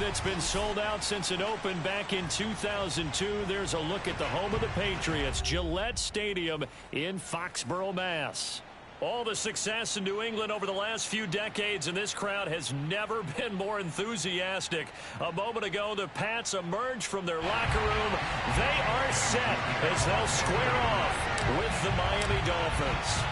that's been sold out since it opened back in 2002. There's a look at the home of the Patriots, Gillette Stadium in Foxborough, Mass. All the success in New England over the last few decades, and this crowd has never been more enthusiastic. A moment ago, the Pats emerged from their locker room. They are set as they'll square off with the Miami Dolphins.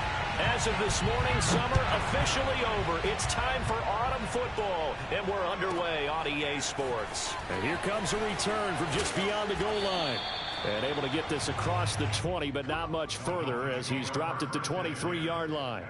As of this morning, summer officially over. It's time for autumn football, and we're underway on EA Sports. And here comes a return from just beyond the goal line. And able to get this across the 20, but not much further as he's dropped at the 23-yard line.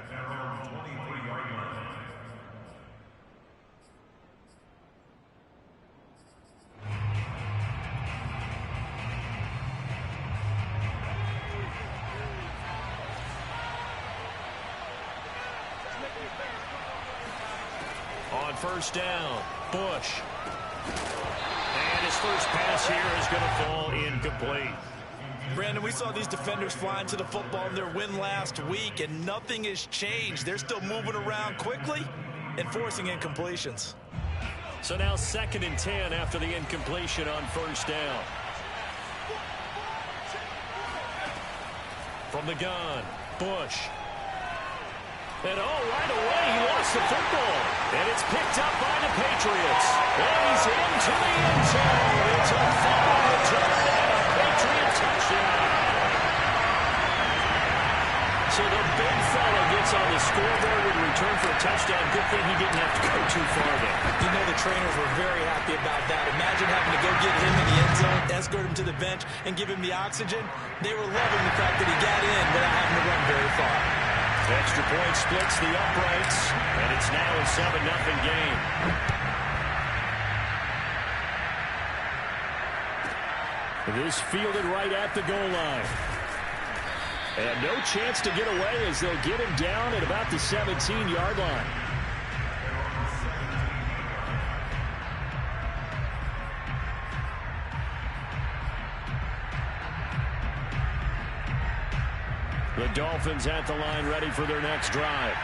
On first down, Bush. And his first pass here is going to fall incomplete. Brandon, we saw these defenders flying to the football in their win last week, and nothing has changed. They're still moving around quickly and forcing incompletions. So now 2nd and 10 after the incompletion on first down. From the gun, Bush. And right away, he lost the football. And it's picked up by the Patriots. And he's into the end zone. It's a fumble return and a Patriot touchdown. So the big fella gets on the scoreboard with a return for a touchdown. Good thing he didn't have to go too far there. You know the trainers were very happy about that. Imagine having to go get him in the end zone, escort him to the bench, and give him the oxygen. They were loving the fact that he got in without having to run very far. Extra point splits the uprights, and it's now a 7-0 game. This fielded right at the goal line. And no chance to get away as they'll get him down at about the 17-yard line. The Dolphins at the line ready for their next drive.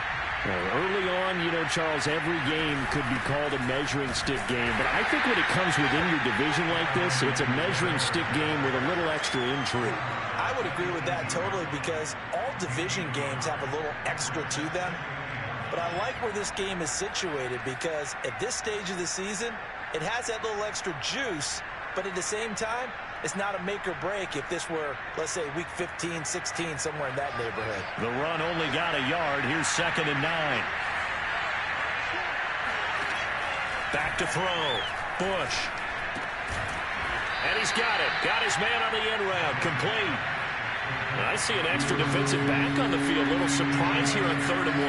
Early on, you know, Charles, every game could be called a measuring stick game. But I think when it comes within your division like this, it's a measuring stick game with a little extra intrigue. I would agree with that totally because all division games have a little extra to them. But I like where this game is situated because at this stage of the season, it has that little extra juice. But at the same time, it's not a make or break if this were, let's say, week 15, 16, somewhere in that neighborhood. The run only got a yard. Here's 2nd and 9. Back to throw. Bush. And he's got it. Got his man on the end route. Complete. I see an extra defensive back on the field. Little surprise here on 3rd and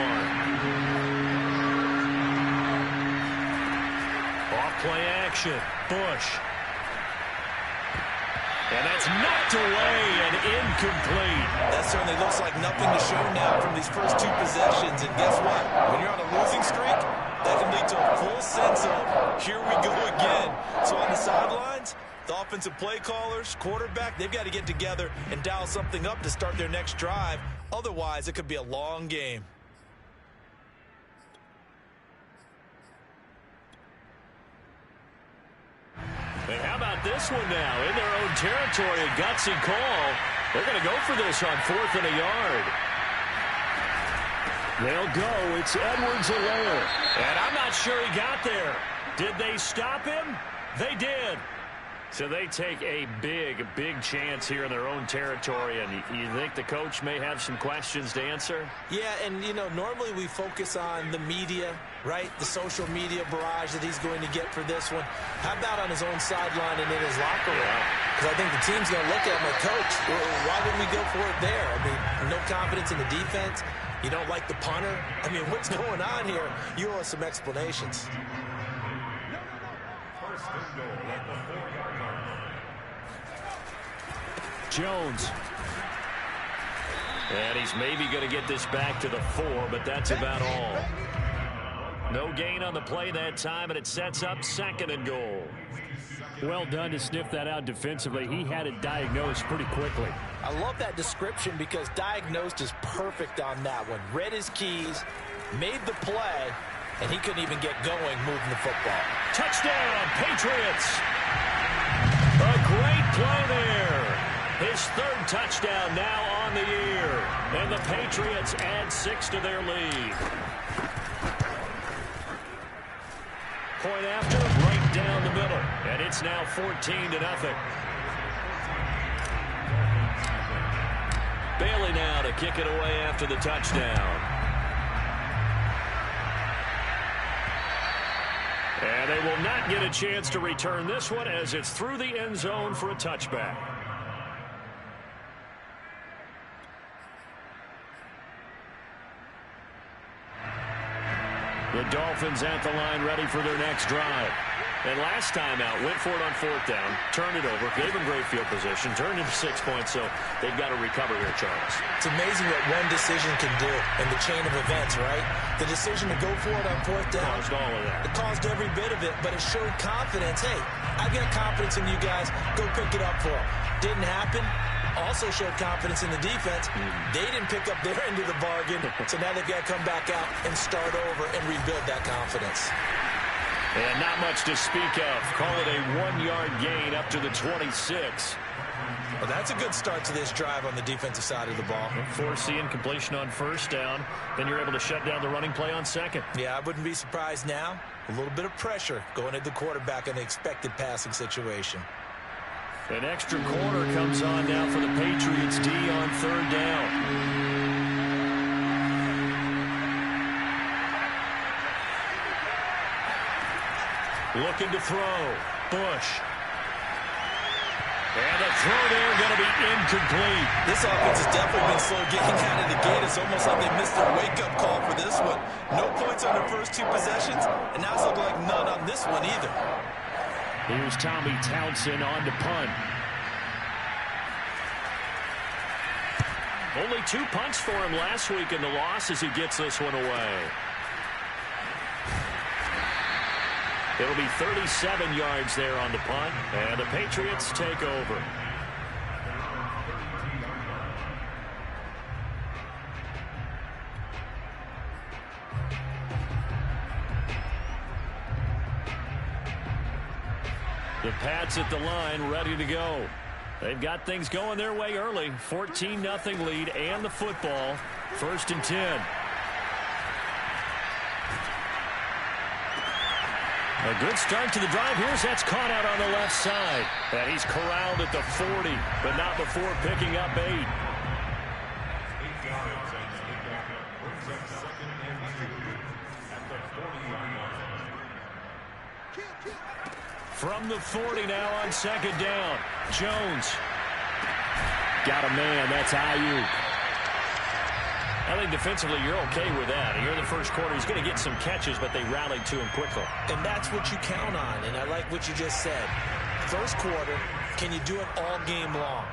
1. Off play action. Bush. And that's knocked away and incomplete. That certainly looks like nothing to show now from these first 2 possessions. And guess what? When you're on a losing streak, that can lead to a full sense of, here we go again. So on the sidelines, the offensive play callers, quarterback, they've got to get together and dial something up to start their next drive. Otherwise, it could be a long game. And how about this one now? In their own territory, a gutsy call. They're going to go for this on 4th and a yard. They'll go. It's Edwards-Helaire. And I'm not sure he got there. Did they stop him? They did. So they take a big, big chance here in their own territory. And you think the coach may have some questions to answer? Yeah, and, you know, normally we focus on the media, right? The social media barrage that he's going to get for this one. How about on his own sideline and in his locker room? Because I think the team's going to look at him like, Coach, why wouldn't we go for it there? I mean, no confidence in the defense. You don't like the punter. I mean, what's going on here? You owe us some explanations. Jones. And he's maybe going to get this back to the 4, but that's about all. No gain on the play that time, and it sets up 2nd and goal. Well done to sniff that out defensively. He had it diagnosed pretty quickly. I love that description because diagnosed is perfect on that one. Read his keys, made the play, and he couldn't even get going moving the football. Touchdown, Patriots! A great play there. His third touchdown now on the year. And the Patriots add 6 to their lead. Point after, right down the middle. And it's now 14-0. Bailey now to kick it away after the touchdown. And they will not get a chance to return this one as it's through the end zone for a touchback. The Dolphins at the line ready for their next drive. And last time out, went for it on 4th down, turned it over, gave them great field position, turned into 6 points, so they've got to recover here, Charles. It's amazing what one decision can do in the chain of events, right? The decision to go for it on 4th down. Caused all of that. It caused every bit of it, but it showed confidence. Hey, I've got confidence in you guys. Go pick it up for them. Didn't happen. Also showed confidence in the defense. They didn't pick up their end of the bargain, so now they've got to come back out and start over and rebuild that confidence. And not much to speak of. Call it a 1-yard gain up to the 26. Well, that's a good start to this drive on the defensive side of the ball. Force the incompletion on 1st down. Then you're able to shut down the running play on 2nd. Yeah, I wouldn't be surprised now. A little bit of pressure going at the quarterback in the expected passing situation. An extra quarter comes on now for the Patriots D on 3rd down. Looking to throw. Bush. And the throw there going to be incomplete. This offense has definitely been slow getting out of the gate. It's almost like they missed their wake-up call for this one. No points on their first 2 possessions, and now it's looking like none on this one either. Here's Tommy Townsend on to punt. Only 2 punts for him last week in the loss as he gets this one away. It'll be 37 yards there on the punt, and the Patriots take over. The Pats at the line ready to go. They've got things going their way early. 14-0 lead and the football. 1st and 10. A good start to the drive. Here's that's caught out on the left side. And he's corralled at the 40, but not before picking up 8. From the 40 now on 2nd down. Jones. Got a man. That's Ayuk. I think defensively you're okay with that. Here in the first quarter, he's going to get some catches, but they rallied to him quickly. And that's what you count on, and I like what you just said. First quarter, can you do it all game long?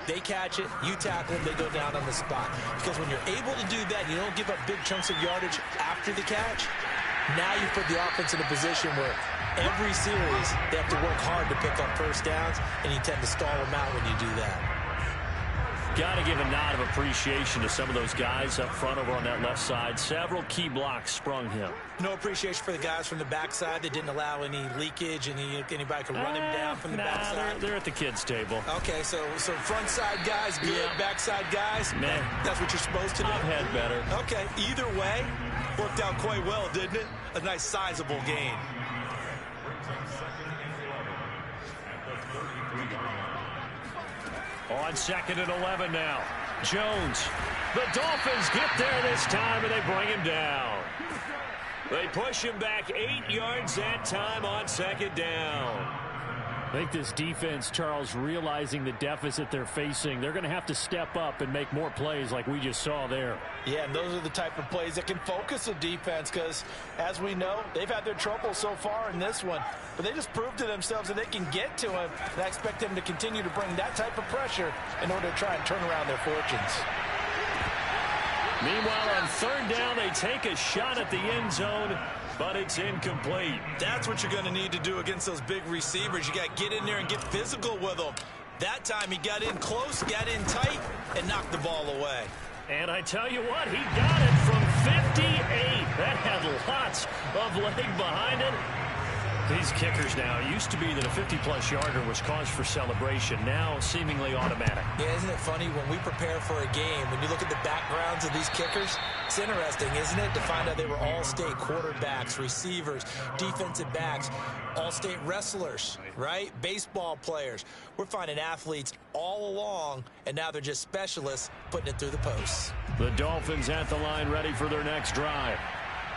They catch it, you tackle them, they go down on the spot. Because when you're able to do that, you don't give up big chunks of yardage after the catch. Now you put the offense in a position where every series they have to work hard to pick up 1st downs, and you tend to stall them out when you do that. Got to give a nod of appreciation to some of those guys up front over on that left side. Several key blocks sprung him. No appreciation for the guys from the backside that didn't allow any leakage, and anybody could run him down from the backside. They're at the kids' table. Okay, so front side guys good, backside guys, man, that's what you're supposed to do. I've had better. Okay, either way, worked out quite well, didn't it? A nice sizable gain. On 2nd and 11 now. Jones. The Dolphins get there this time, and they bring him down. They push him back 8 yards that time on 2nd down. I think this defense, Charles, realizing the deficit they're facing, they're going to have to step up and make more plays like we just saw there. Yeah, and those are the type of plays that can focus a defense because, as we know, they've had their trouble so far in this one. But they just proved to themselves that they can get to him, and I expect them to continue to bring that type of pressure in order to try and turn around their fortunes. Meanwhile, on 3rd down, they take a shot at the end zone, but it's incomplete. That's what you're going to need to do against those big receivers. You got to get in there and get physical with them. That time he got in close, got in tight, and knocked the ball away. And I tell you what, he got it from 58. That had lots of leg behind it. These kickers now, it used to be that a 50-plus yarder was cause for celebration. Now seemingly automatic. Yeah, isn't it funny when we prepare for a game, when you look at the backgrounds of these kickers, it's interesting, isn't it, to find out they were all-state quarterbacks, receivers, defensive backs, all-state wrestlers, right? Baseball players. We're finding athletes all along, and now they're just specialists putting it through the posts. The Dolphins at the line ready for their next drive.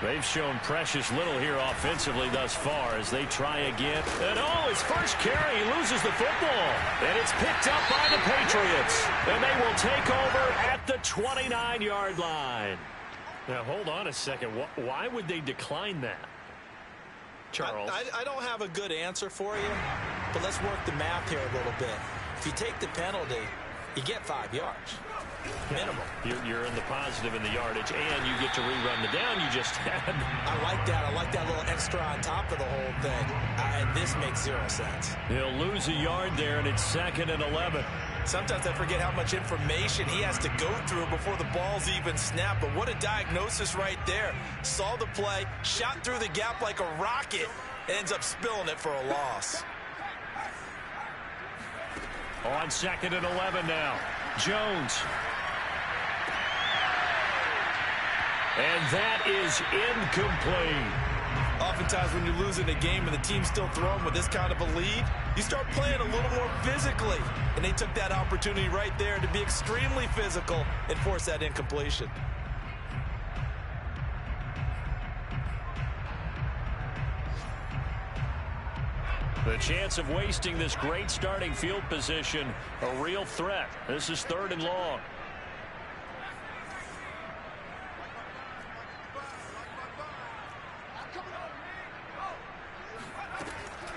They've shown precious little here offensively thus far as they try again. And his first carry, he loses the football. And it's picked up by the Patriots. And they will take over at the 29-yard line. Now, hold on a second. Why would they decline that? Charles? I don't have a good answer for you, but let's work the math here a little bit. If you take the penalty, you get 5 yards. Minimum. You're in the positive in the yardage, and you get to rerun the down you just had. I like that. I like that little extra on top of the whole thing. And this makes 0 sense. He'll lose a yard there, and it's 2nd and 11. Sometimes I forget how much information he has to go through before the ball's even snapped. But what a diagnosis right there. Saw the play, shot through the gap like a rocket, ends up spilling it for a loss. On 2nd and 11 now. Jones. And that is incomplete. Oftentimes when you're losing a game and the team's still throwing with this kind of a lead, you start playing a little more physically. And they took that opportunity right there to be extremely physical and force that incompletion. The chance of wasting this great starting field position, a real threat. This is 3rd and long.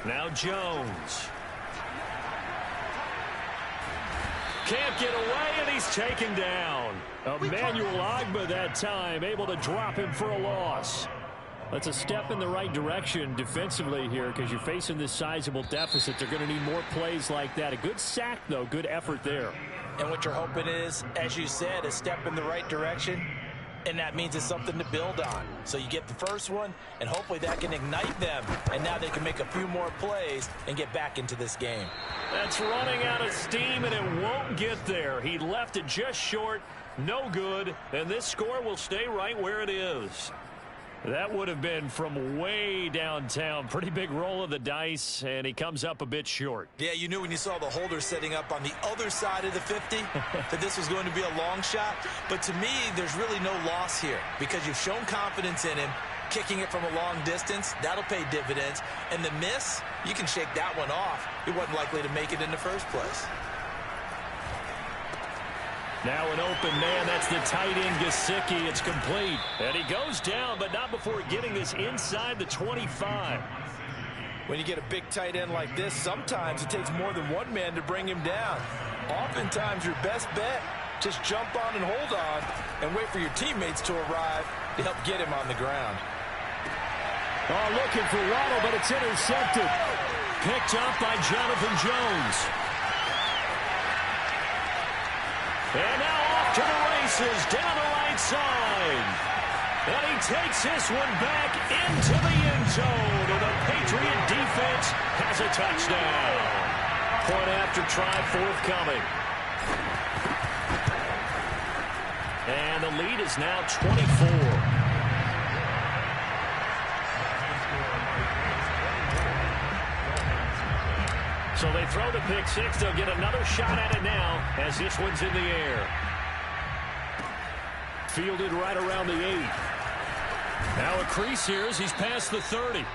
Now Jones. Can't get away, and he's taken down. Emmanuel Ogbah that time, able to drop him for a loss. That's a step in the right direction defensively here because you're facing this sizable deficit. They're going to need more plays like that. A good sack, though. Good effort there. And what you're hoping is, as you said, a step in the right direction. And that means it's something to build on. So you get the first one, and hopefully that can ignite them. And now they can make a few more plays and get back into this game. That's running out of steam, and it won't get there. He left it just short. No good. And this score will stay right where it is. That would have been from way downtown. Pretty big roll of the dice, and he comes up a bit short. Yeah, you knew when you saw the holder setting up on the other side of the 50 that this was going to be a long shot. But to me, there's really no loss here because you've shown confidence in him. Kicking it from a long distance, that'll pay dividends. And the miss, you can shake that one off. He wasn't likely to make it in the first place. Now an open man, that's the tight end, Gesicki. It's complete. And he goes down, but not before getting this inside the 25. When you get a big tight end like this, sometimes it takes more than one man to bring him down. Oftentimes your best bet, just jump on and hold on and wait for your teammates to arrive to help get him on the ground. Oh, looking for Waddle, but it's intercepted. Picked up by Jonathan Jones. And now off to the races, down the right side. And he takes this one back into the end zone. And the Patriot defense has a touchdown. Point after try forthcoming. And the lead is now 24. So they throw the pick six. They'll get another shot at it now as this one's in the air. Fielded right around the 8. Now a crease here as he's past the 30.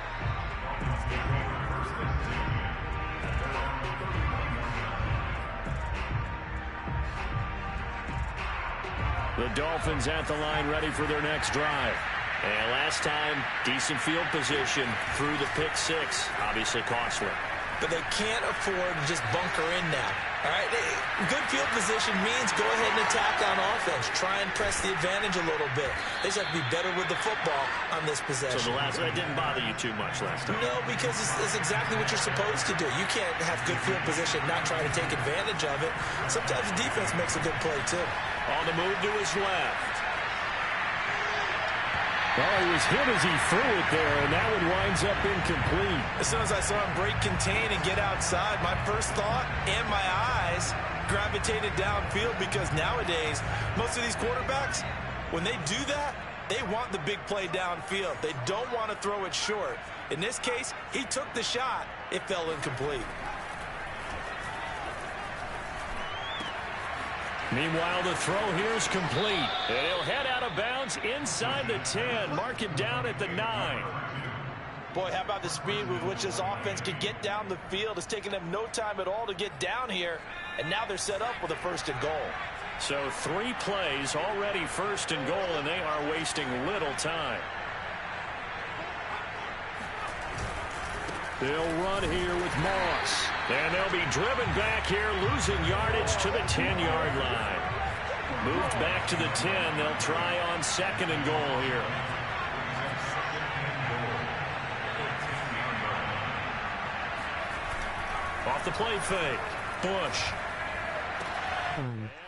The Dolphins at the line ready for their next drive. And last time, decent field position through the pick six. Obviously costly. But they can't afford to just bunker in now. All right, good field position means go ahead and attack on offense. Try and press the advantage a little bit. They just have to be better with the football on this possession. So that didn't bother you too much last time? No, because it's exactly what you're supposed to do. You can't have good field position, not try to take advantage of it. Sometimes the defense makes a good play, too. On the move to his left. Well, he was hit as he threw it there, and that one winds up incomplete. As soon as I saw him break contain and get outside, my first thought and my eyes gravitated downfield, because nowadays, most of these quarterbacks, when they do that, they want the big play downfield. They don't want to throw it short. In this case, he took the shot. It fell incomplete. Meanwhile, the throw here is complete. And he'll head out of bounds inside the 10. Mark it down at the 9. Boy, how about the speed with which this offense could get down the field? It's taken them no time at all to get down here. And now they're set up with a 1st and goal. So 3 plays already 1st and goal, and they are wasting little time. They'll run here with Moss. And they'll be driven back here, losing yardage to the 10-yard line. Moved back to the 10. They'll try on 2nd and goal here. Off the play fake. Bush.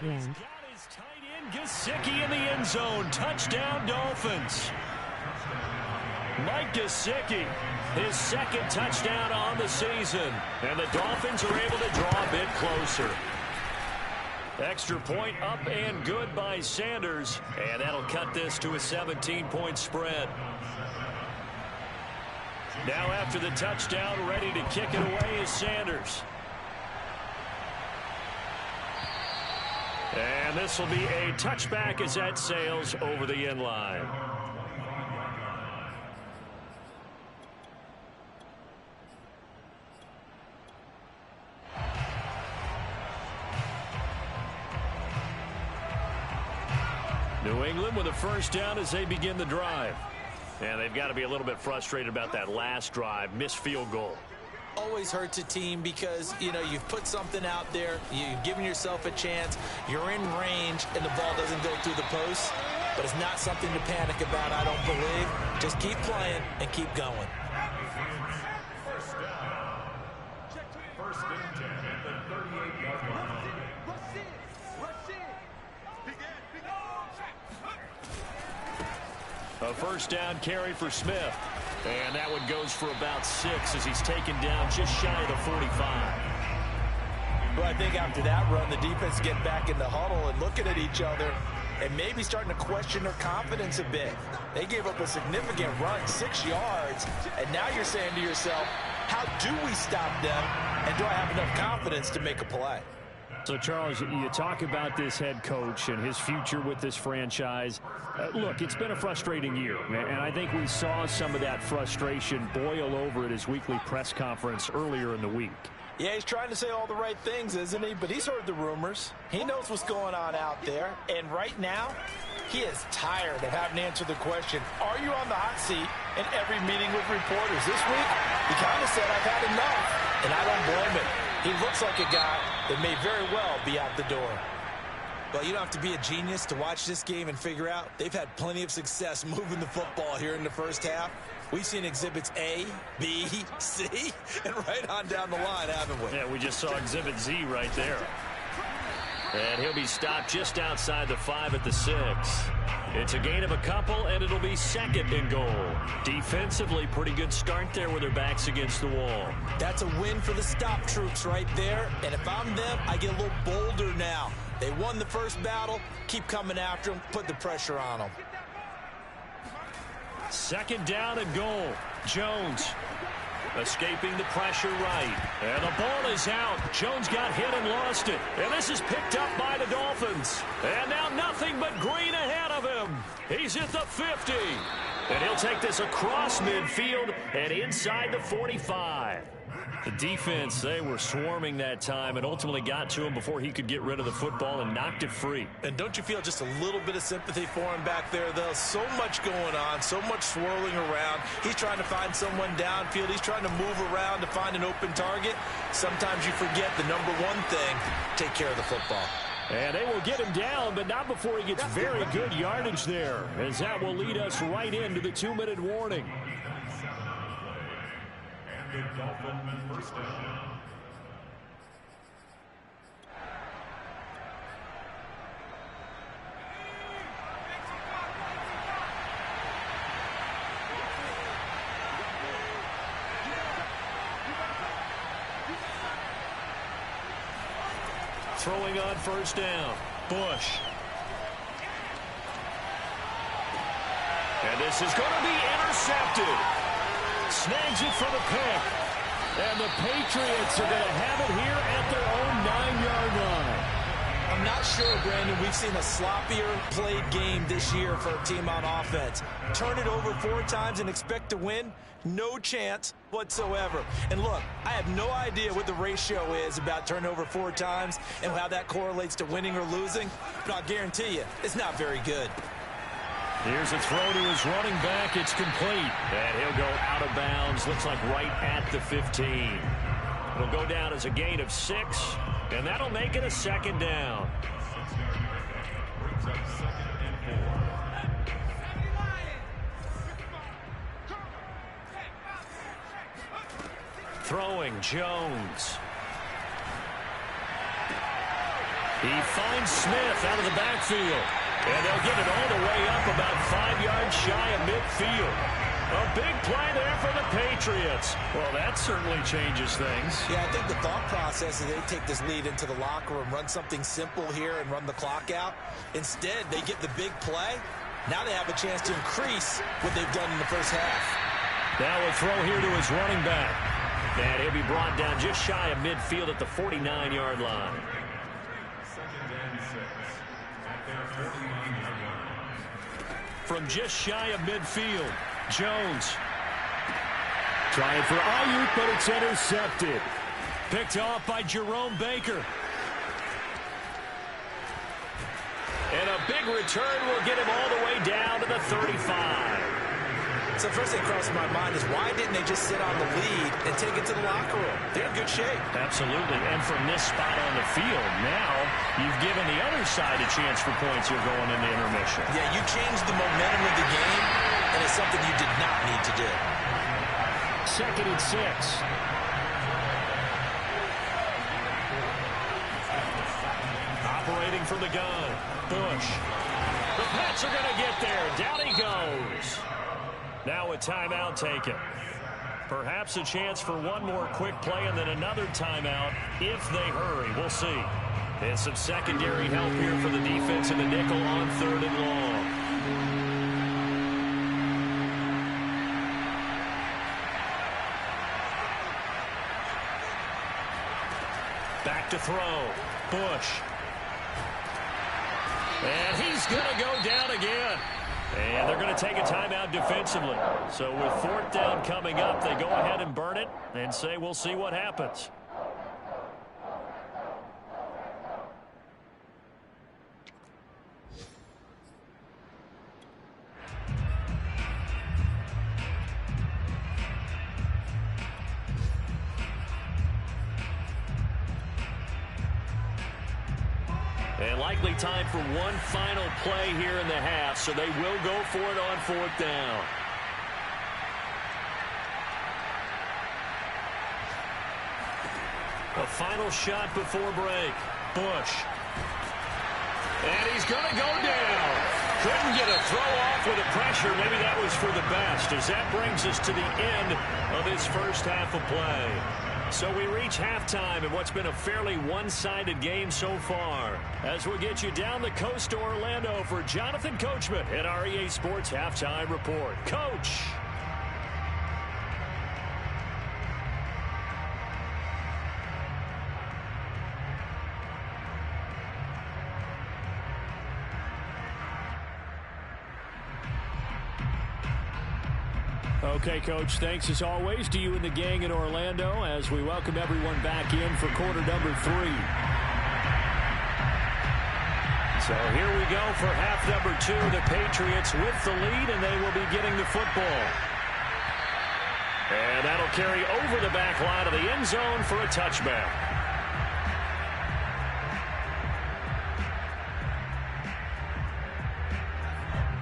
He's got his tight end, Gesicki, in the end zone. Touchdown, Dolphins. Mike Gesicki, his 2nd touchdown on the season. And the Dolphins are able to draw a bit closer. Extra point up and good by Sanders. And that'll cut this to a 17-point spread. Now after the touchdown, ready to kick it away is Sanders. And this will be a touchback as that sails over the end line. New England with a 1st down as they begin the drive. And they've got to be a little bit frustrated about that last drive, missed field goal. Always hurts a team because, you know, you've put something out there, you've given yourself a chance, you're in range, and the ball doesn't go through the post. But it's not something to panic about, I don't believe. Just keep playing and keep going. First and 10 at the 38-yard line. A 1st down carry for Smith. And that one goes for about 6 as he's taken down just shy of the 45. Well, I think after that run, the defense get back in the huddle and looking at each other and maybe starting to question their confidence a bit. They gave up a significant run, 6 yards, and now you're saying to yourself, how do we stop them, and do I have enough confidence to make a play? So, Charles, you talk about this head coach and his future with this franchise. Look, it's been a frustrating year, and I think we saw some of that frustration boil over at his weekly press conference earlier in the week. Yeah, he's trying to say all the right things, isn't he? But he's heard the rumors. He knows what's going on out there. And right now, he is tired of having to answer the question, are you on the hot seat in every meeting with reporters? This week, he kind of said, I've had enough. And I don't blame him. He looks like a guy that may very well be out the door. Well, you don't have to be a genius to watch this game and figure out they've had plenty of success moving the football here in the 1st half. We've seen exhibits A, B, C, and right on down the line, haven't we? Yeah, we just saw exhibit Z right there. And he'll be stopped just outside the 5 at the 6. It's a gain of a couple, and it'll be 2nd and goal. Defensively, pretty good start there with their backs against the wall. That's a win for the stop troops right there. And if I'm them, I get a little bolder now. They won the first battle. Keep coming after them. Put the pressure on them. 2nd down and goal. Jones escaping the pressure right. And the ball is out. Jones got hit and lost it. And this is picked up by the Dolphins. And now nothing but green ahead of him. He's at the 50. And he'll take this across midfield and inside the 45. The defense, they were swarming that time and ultimately got to him before he could get rid of the football and knocked it free. And don't you feel just a little bit of sympathy for him back there, though? So much going on, so much swirling around. He's trying to find someone downfield. He's trying to move around to find an open target. Sometimes you forget the number one thing, take care of the football. And they will get him down, but not before he gets very good yardage there, as that will lead us right into the 2-minute warning. The Dolphins first down. throwing on first down. Bush. And this is going to be intercepted. Snags it for the pick. And the Patriots are going to have it here at their own 9-yard line. I'm not sure, Brandon, we've seen a sloppier played game this year for a team on offense. Turn it over 4 times and expect to win? No chance whatsoever. And look, I have no idea what the ratio is about turnover 4 times and how that correlates to winning or losing, but I'll guarantee you, it's not very good. Here's a throw to his running back. It's complete. And he'll go out of bounds. Looks like right at the 15. It'll go down as a gain of 6, and that'll make it a second down. Brings up 2nd and 4. Throwing, Jones. He finds Smith out of the backfield. And they'll get it all the way up about 5 yards shy of midfield. A big play there for the Patriots. Well, that certainly changes things. Yeah, I think the thought process is they take this lead into the locker room, run something simple here and run the clock out. Instead, they get the big play. Now they have a chance to increase what they've done in the first half. Now a throw here to his running back. And he'll be brought down just shy of midfield at the 49-yard line. 2nd and 6. At their 49-yard line. From just shy of midfield, Jones. Trying for Ayuk, but it's intercepted. Picked off by Jerome Baker. And a big return will get him all the way down to the 35. So first thing crossing my mind is why didn't they just sit on the lead and take it to the locker room? They're in good shape. Absolutely. And from this spot on the field, now you've given the other side a chance for points here going into intermission. Yeah, you changed the momentum of the game, and it's something you did not need to do. 2nd and 6. Operating from the gun. Bush. The Pats are going to get there. Down he goes. Now a timeout taken. Perhaps a chance for one more quick play and then another timeout if they hurry. We'll see. And some secondary help here for the defense in the nickel on 3rd and long. Back to throw. Bush. And he's going to go down again. And they're going to take a timeout defensively. So with 4th down coming up, they go ahead and burn it and say we'll see what happens. And likely time for one final play here in the half, so they will go for it on 4th down. A final shot before break. Bush. And he's going to go down. Couldn't get a throw off with the pressure. Maybe that was for the best, as that brings us to the end of his first half of play. So we reach halftime in what's been a fairly one-sided game so far. As we'll get you down the coast to Orlando for Jonathan Coachman at our EA Sports Halftime Report. Coach. Okay, Coach, thanks as always to you and the gang in Orlando as we welcome everyone back in for quarter number 3. So here we go for half number 2. The Patriots with the lead, and they will be getting the football. And that'll carry over the back line of the end zone for a touchback.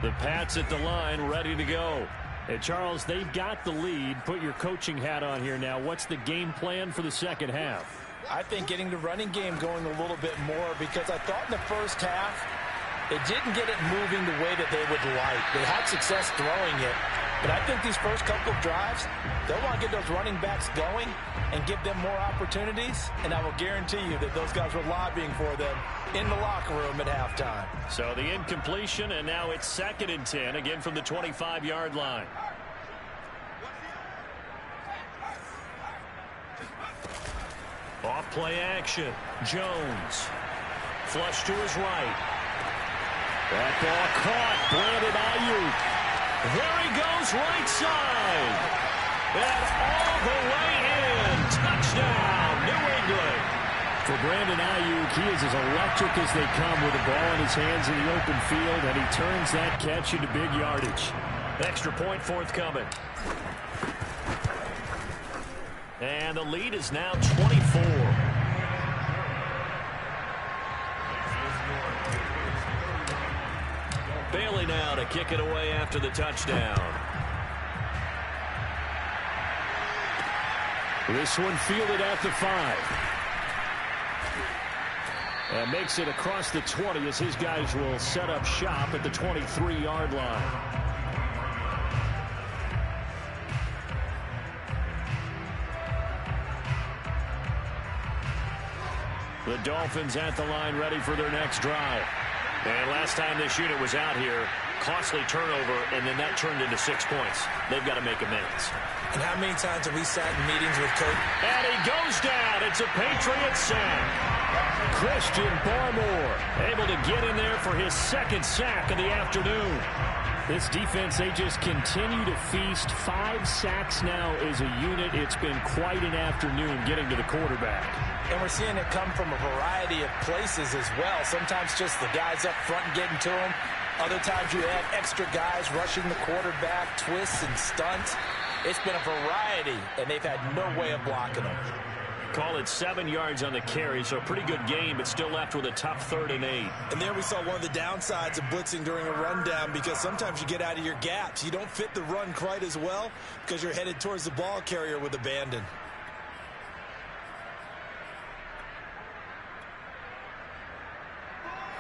The Pats at the line, ready to go. Hey, Charles, they've got the lead. Put your coaching hat on here now. What's the game plan for the second half? I think getting the running game going a little bit more, because I thought in the first half they didn't get it moving the way that they would like. They had success throwing it, But I think these first couple of drives, they'll want to get those running backs going and give them more opportunities. And I will guarantee you that those guys were lobbying for them in the locker room at halftime. So the incompletion, and now it's 2nd and 10, again from the 25-yard line. Off play action. Jones. Flush to his right. That ball caught. Brandon Ayuk. There he goes, right side. And all the way in. Touchdown, New England. For Brandon Ayuk, he is as electric as they come with the ball in his hands in the open field, and he turns that catch into big yardage. Extra point forthcoming. And the lead is now 24. Bailey now to kick it away after the touchdown. This one fielded at the 5. And makes it across the 20 as his guys will set up shop at the 23-yard line. The Dolphins at the line ready for their next drive. And last time this unit was out here, costly turnover, and then that turned into 6 points. They've got to make amends. And how many times have we sat in meetings with Coach? And he goes down. It's a Patriot sack. Christian Barmore able to get in there for his 2nd sack of the afternoon. This defense, they just continue to feast. 5 sacks now as a unit. It's been quite an afternoon getting to the quarterback. And we're seeing it come from a variety of places as well. Sometimes just the guys up front and getting to him. Other times you have extra guys rushing the quarterback, twists and stunts. It's been a variety, and they've had no way of blocking them. Call it 7 yards on the carry, so a pretty good game, but still left with a tough 3rd and 8. And there we saw one of the downsides of blitzing during a rundown, because sometimes you get out of your gaps. You don't fit the run quite as well because you're headed towards the ball carrier with abandon.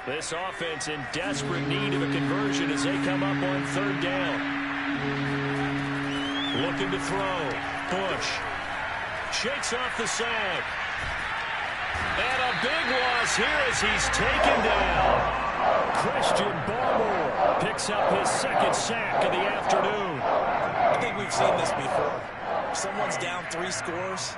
This offense in desperate need of a conversion as they come up on 3rd down. Looking to throw. Bush shakes off the sack. And a big loss here as he's taken down. Christian Barmore picks up his 2nd sack of the afternoon. I think we've seen this before. Someone's down 3 scores.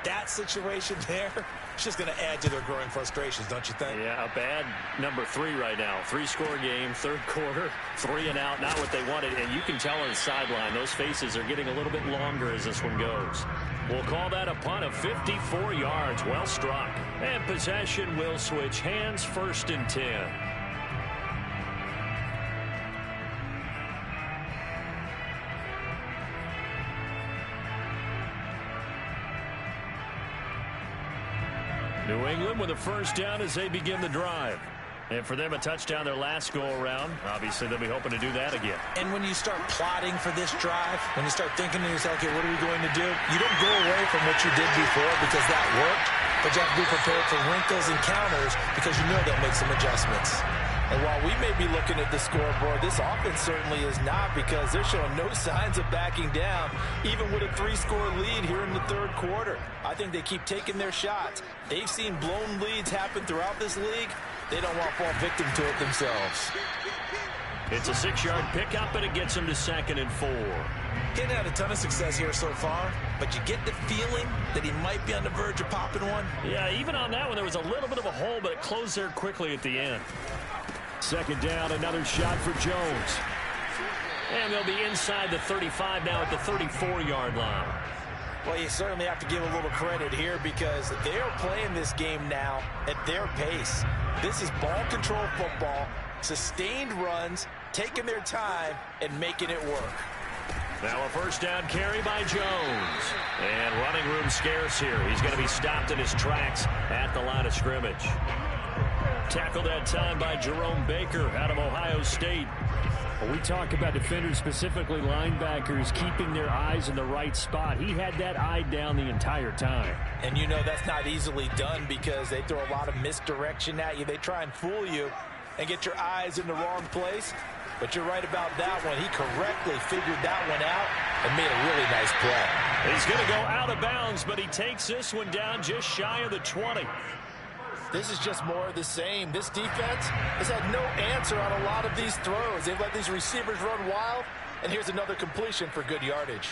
That situation there, it's just going to add to their growing frustrations, don't you think? Yeah, a bad number 3 right now. 3-score game, 3rd quarter, 3 and out, not what they wanted. And you can tell on the sideline, those faces are getting a little bit longer as this one goes. We'll call that a punt of 54 yards. Well struck. And possession will switch hands, 1st and 10. New England with a 1st down as they begin the drive. And for them, a touchdown their last go-around. Obviously, they'll be hoping to do that again. And when you start plotting for this drive, when you start thinking to yourself, okay, what are we going to do? You don't go away from what you did before because that worked, but you have to be prepared for wrinkles and counters because you know they'll make some adjustments. And while we may be looking at the scoreboard, this offense certainly is not, because they're showing no signs of backing down, even with a 3-score lead here in the 3rd quarter. I think they keep taking their shots. They've seen blown leads happen throughout this league. They don't want to fall victim to it themselves. It's a 6-yard pickup, and it gets them to 2nd and 4. Getting had a ton of success here so far, but you get the feeling that he might be on the verge of popping one. Yeah, even on that one, there was a little bit of a hole, but it closed there quickly at the end. 2nd down, another shot for Jones. And they'll be inside the 35 now at the 34-yard line. Well, you certainly have to give a little credit here because they're playing this game now at their pace. This is ball control football, sustained runs, taking their time, and making it work. Now a 1st down carry by Jones. And running room scarce here. He's going to be stopped in his tracks at the line of scrimmage. Tackled that time by Jerome Baker out of Ohio State. Well, we talk about defenders, specifically linebackers, keeping their eyes in the right spot. He had that eye down the entire time. And you know that's not easily done because they throw a lot of misdirection at you. They try and fool you and get your eyes in the wrong place. But you're right about that one. He correctly figured that one out and made a really nice play. He's going to go out of bounds, but he takes this one down just shy of the 20. This is just more of the same. This defense has had no answer on a lot of these throws. They've let these receivers run wild, and here's another completion for good yardage.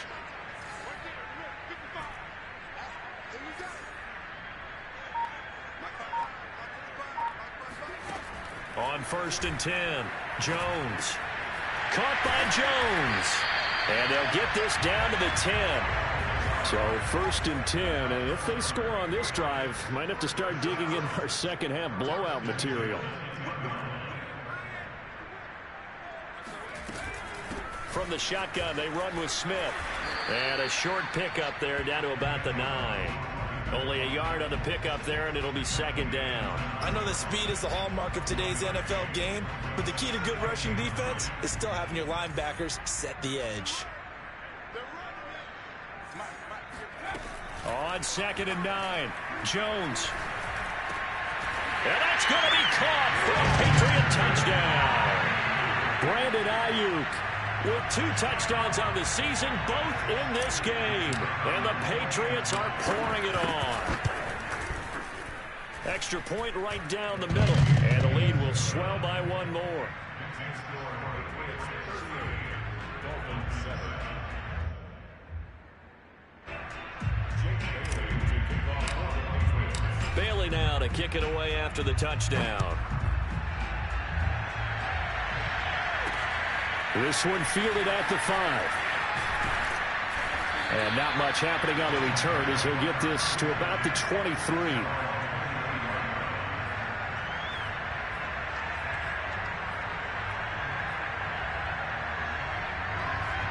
On 1st and 10, Jones. Caught by Jones. And they'll get this down to the 10. So 1st and 10, and if they score on this drive, might have to start digging in our second half blowout material. From the shotgun, they run with Smith. And a short pickup there down to about the 9. Only a yard on the pickup there, and it'll be 2nd down. I know that speed is the hallmark of today's NFL game, but the key to good rushing defense is still having your linebackers set the edge. On 2nd and 9, Jones. And that's going to be caught for a Patriot touchdown. Brandon Ayuk with 2 touchdowns on the season, both in this game. And the Patriots are pouring it on. Extra point right down the middle. And the lead will swell by 1 more. Bailey now to kick it away after the touchdown. This one fielded at the 5. And not much happening on the return as he'll get this to about the 23.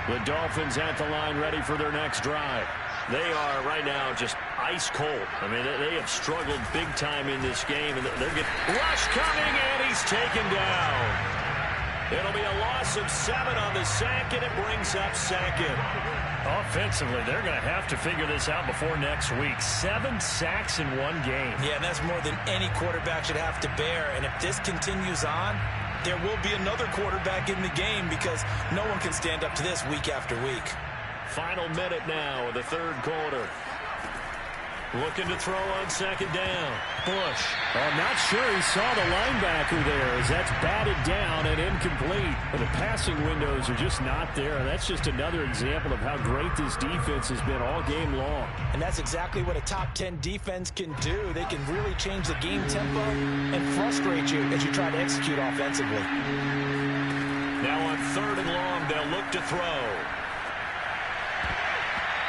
The Dolphins at the line ready for their next drive. They are right now just ice cold. I mean, they have struggled big time in this game. And they're getting rush coming, and he's taken down. It'll be a loss of 7 on the sack, and it brings up 2nd. Offensively, they're going to have to figure this out before next week. 7 sacks in 1 game. Yeah, and that's more than any quarterback should have to bear. And if this continues on, there will be another quarterback in the game because no one can stand up to this week after week. Final minute now of the 3rd quarter. Looking to throw on 2nd down. Bush. I'm not sure he saw the linebacker there as that's batted down and incomplete. And the passing windows are just not there. And that's just another example of how great this defense has been all game long. And that's exactly what a top 10 defense can do. They can really change the game tempo and frustrate you as you try to execute offensively. Now on 3rd and long, they'll look to throw.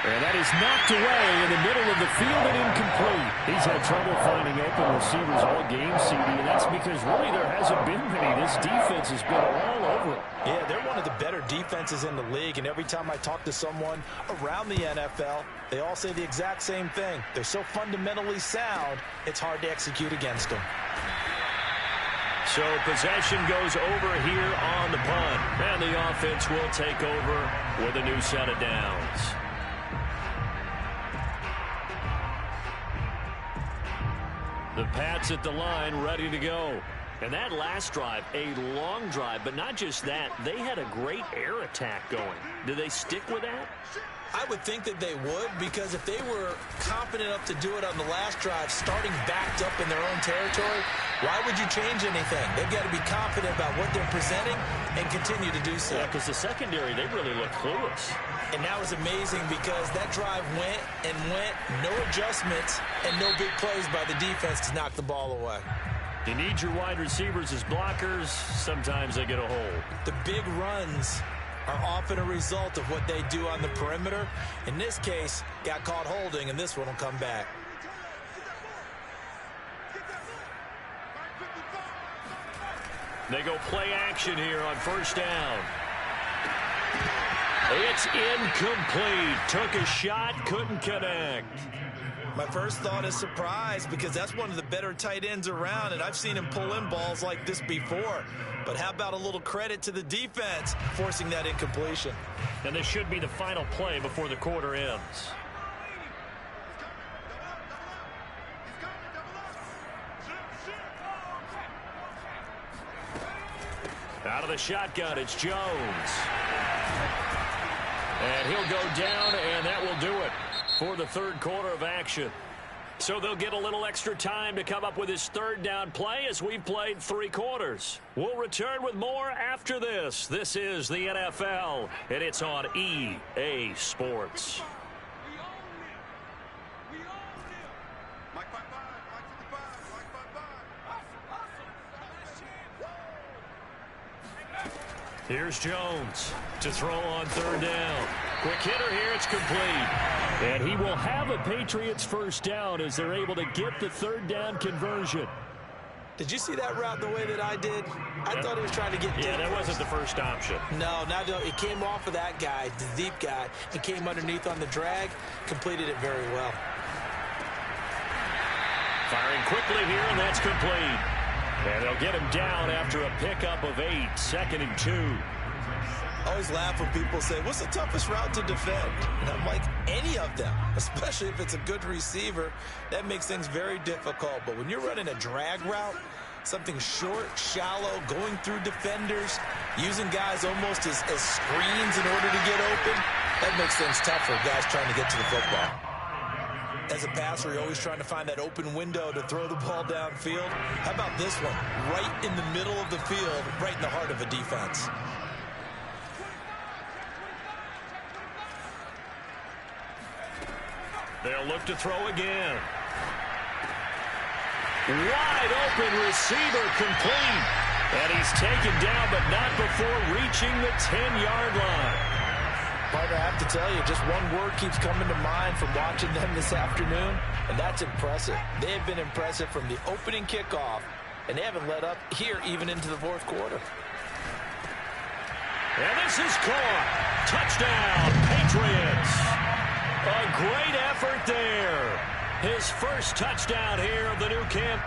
And that is knocked away in the middle of the field and incomplete. He's had trouble finding open receivers all game, CD, and that's because really there hasn't been many. This defense has been all over them. Yeah, they're one of the better defenses in the league, and every time I talk to someone around the NFL, they all say the exact same thing. They're so fundamentally sound, it's hard to execute against them. So possession goes over here on the punt, and the offense will take over with a new set of downs. The Pats at the line ready to go. And that last drive, a long drive, but not just that, they had a great air attack going. Do they stick with that? I would think that they would, because if they were confident enough to do it on the last drive, starting backed up in their own territory, why would you change anything? They've got to be confident about what they're presenting and continue to do so. Yeah, because the secondary, they really look clueless. And that was amazing because that drive went and went, no adjustments, and no big plays by the defense to knock the ball away. You need your wide receivers as blockers. Sometimes they get a hold. The big runs are often a result of what they do on the perimeter. In this case, got caught holding, and this one will come back. They go play action here on 1st down. It's incomplete. Took a shot, couldn't connect. My first thought is surprise, because that's one of the better tight ends around, and I've seen him pull in balls like this before. But how about a little credit to the defense forcing that incompletion? And this should be the final play before the quarter ends. Out Out of the shotgun, it's Jones. And he'll go down, and that will do it for the third quarter of action. So they'll get a little extra time to come up with his third down play as we've played 3 quarters. We'll return with more after this. This is the NFL, and it's on EA Sports. Here's Jones to throw on third down. Quick hitter here, it's complete. And he will have a Patriots first down as they're able to get the third down conversion. Did you see that route the way that I did? I thought he was trying to get deep. Yeah, that wasn't the first option. No, it came off of that guy, the deep guy. He came underneath on the drag, completed it very well. Firing quickly here, and that's complete. And they'll get him down after a pickup of 8, 2nd and 2. I always laugh when people say, what's the toughest route to defend? And I'm like, any of them, especially if it's a good receiver. That makes things very difficult. But when you're running a drag route, something short, shallow, going through defenders, using guys almost as screens in order to get open, that makes things tough for guys trying to get to the football. As a passer, you're always trying to find that open window to throw the ball downfield. How about this one? Right in the middle of the field, right in the heart of a defense. They'll look to throw again. Wide open receiver complete. And he's taken down, but not before reaching the 10-yard line. Partner, I have to tell you, just one word keeps coming to mind from watching them this afternoon, and that's impressive. They have been impressive from the opening kickoff, and they haven't let up here even into the fourth quarter. And this is caught. Touchdown, Patriots. A great effort there. His first touchdown here of the new camp.